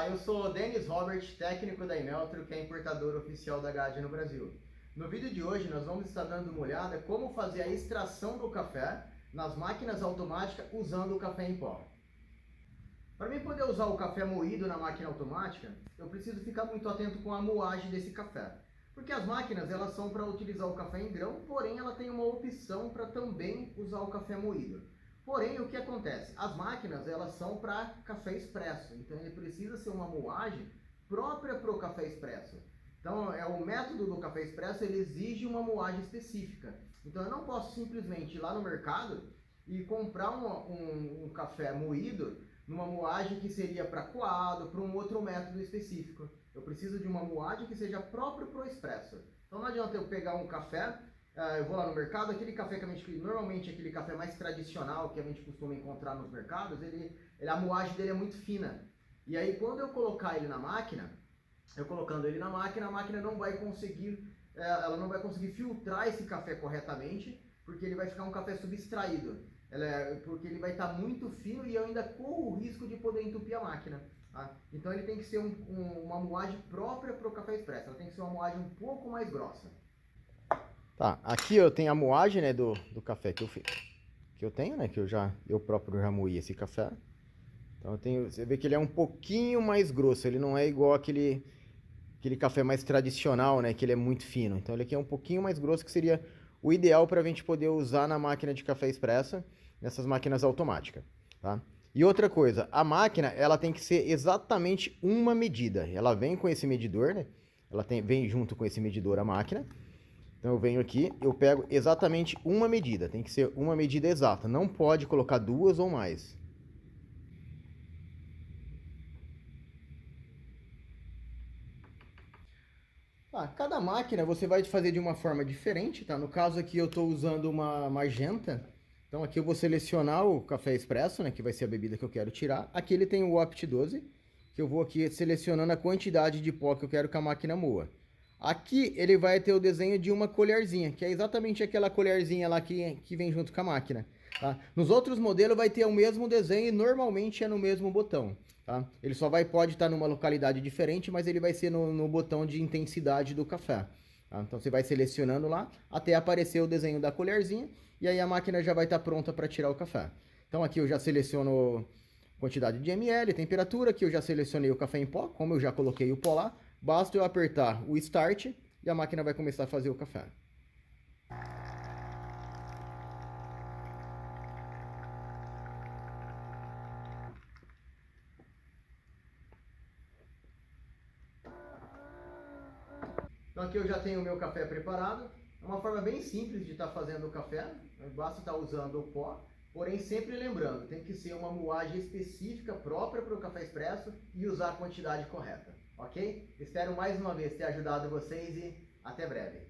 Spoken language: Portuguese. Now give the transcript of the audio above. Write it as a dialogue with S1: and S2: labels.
S1: Olá, eu sou Denis Robert, técnico da Imeltro, que é importador oficial da GAD no Brasil. No vídeo de hoje nós vamos estar dando uma olhada como fazer a extração do café nas máquinas automáticas usando o café em pó. Para mim poder usar o café moído na máquina automática, eu preciso ficar muito atento com a moagem desse café. Porque as máquinas elas são para utilizar o café em grão, porém ela tem uma opção para também usar o café moído. Porém, o que acontece? As máquinas elas são para café expresso, então ele precisa ser uma moagem própria para o café expresso. Então, o método do café expresso ele exige uma moagem específica. Então, eu não posso simplesmente ir lá no mercado e comprar um café moído numa moagem que seria para coado, para um outro método específico. Eu preciso de uma moagem que seja própria para o expresso. Então, não adianta eu pegar um café. Eu vou lá no mercado, aquele café que normalmente aquele café mais tradicional que a gente costuma encontrar nos mercados, a moagem dele é muito fina. E aí quando eu colocar ele na máquina, eu colocando ele na máquina, a máquina não vai conseguir, ela não vai conseguir filtrar esse café corretamente, porque ele vai ficar um café subextraído. Porque ele vai estar muito fino e eu ainda corro o risco de poder entupir a máquina. Tá? Então ele tem que ser uma moagem própria para o café expresso, ela tem que ser uma moagem um pouco mais grossa. Tá, aqui eu tenho a moagem, né, do café que eu tenho, né, que eu próprio já moí esse café. Então você vê que ele é um pouquinho mais grosso, ele não é igual aquele café mais tradicional, né, que ele é muito fino. Então ele aqui é um pouquinho mais grosso, que seria o ideal para a gente poder usar na máquina de café expresso, nessas máquinas automáticas, tá? E outra coisa, a máquina, ela tem que ser exatamente uma medida. Ela vem com esse medidor, né, vem junto com esse medidor a máquina. Então eu venho aqui, eu pego exatamente uma medida, tem que ser uma medida exata, não pode colocar duas ou mais. Cada máquina você vai fazer de uma forma diferente, tá? No caso aqui eu estou usando uma magenta, então aqui eu vou selecionar o café expresso, né, que vai ser a bebida que eu quero tirar. Aqui ele tem o Opt 12, que eu vou aqui selecionando a quantidade de pó que eu quero que a máquina moa. Aqui ele vai ter o desenho de uma colherzinha, que é exatamente aquela colherzinha lá que vem junto com a máquina. Tá? Nos outros modelos vai ter o mesmo desenho e normalmente é no mesmo botão. Tá? Ele só pode estar numa localidade diferente, mas ele vai ser no botão de intensidade do café. Tá? Então você vai selecionando lá até aparecer o desenho da colherzinha e aí a máquina já vai estar pronta para tirar o café. Então aqui eu já seleciono quantidade de ml, temperatura, aqui eu já selecionei o café em pó, como eu já coloquei o pó lá. Basta eu apertar o Start e a máquina vai começar a fazer o café. Então aqui eu já tenho o meu café preparado. É uma forma bem simples de estar fazendo o café. Basta estar usando o pó. Porém, sempre lembrando, tem que ser uma moagem específica própria para o café expresso e usar a quantidade correta. Ok? Espero mais uma vez ter ajudado vocês e até breve.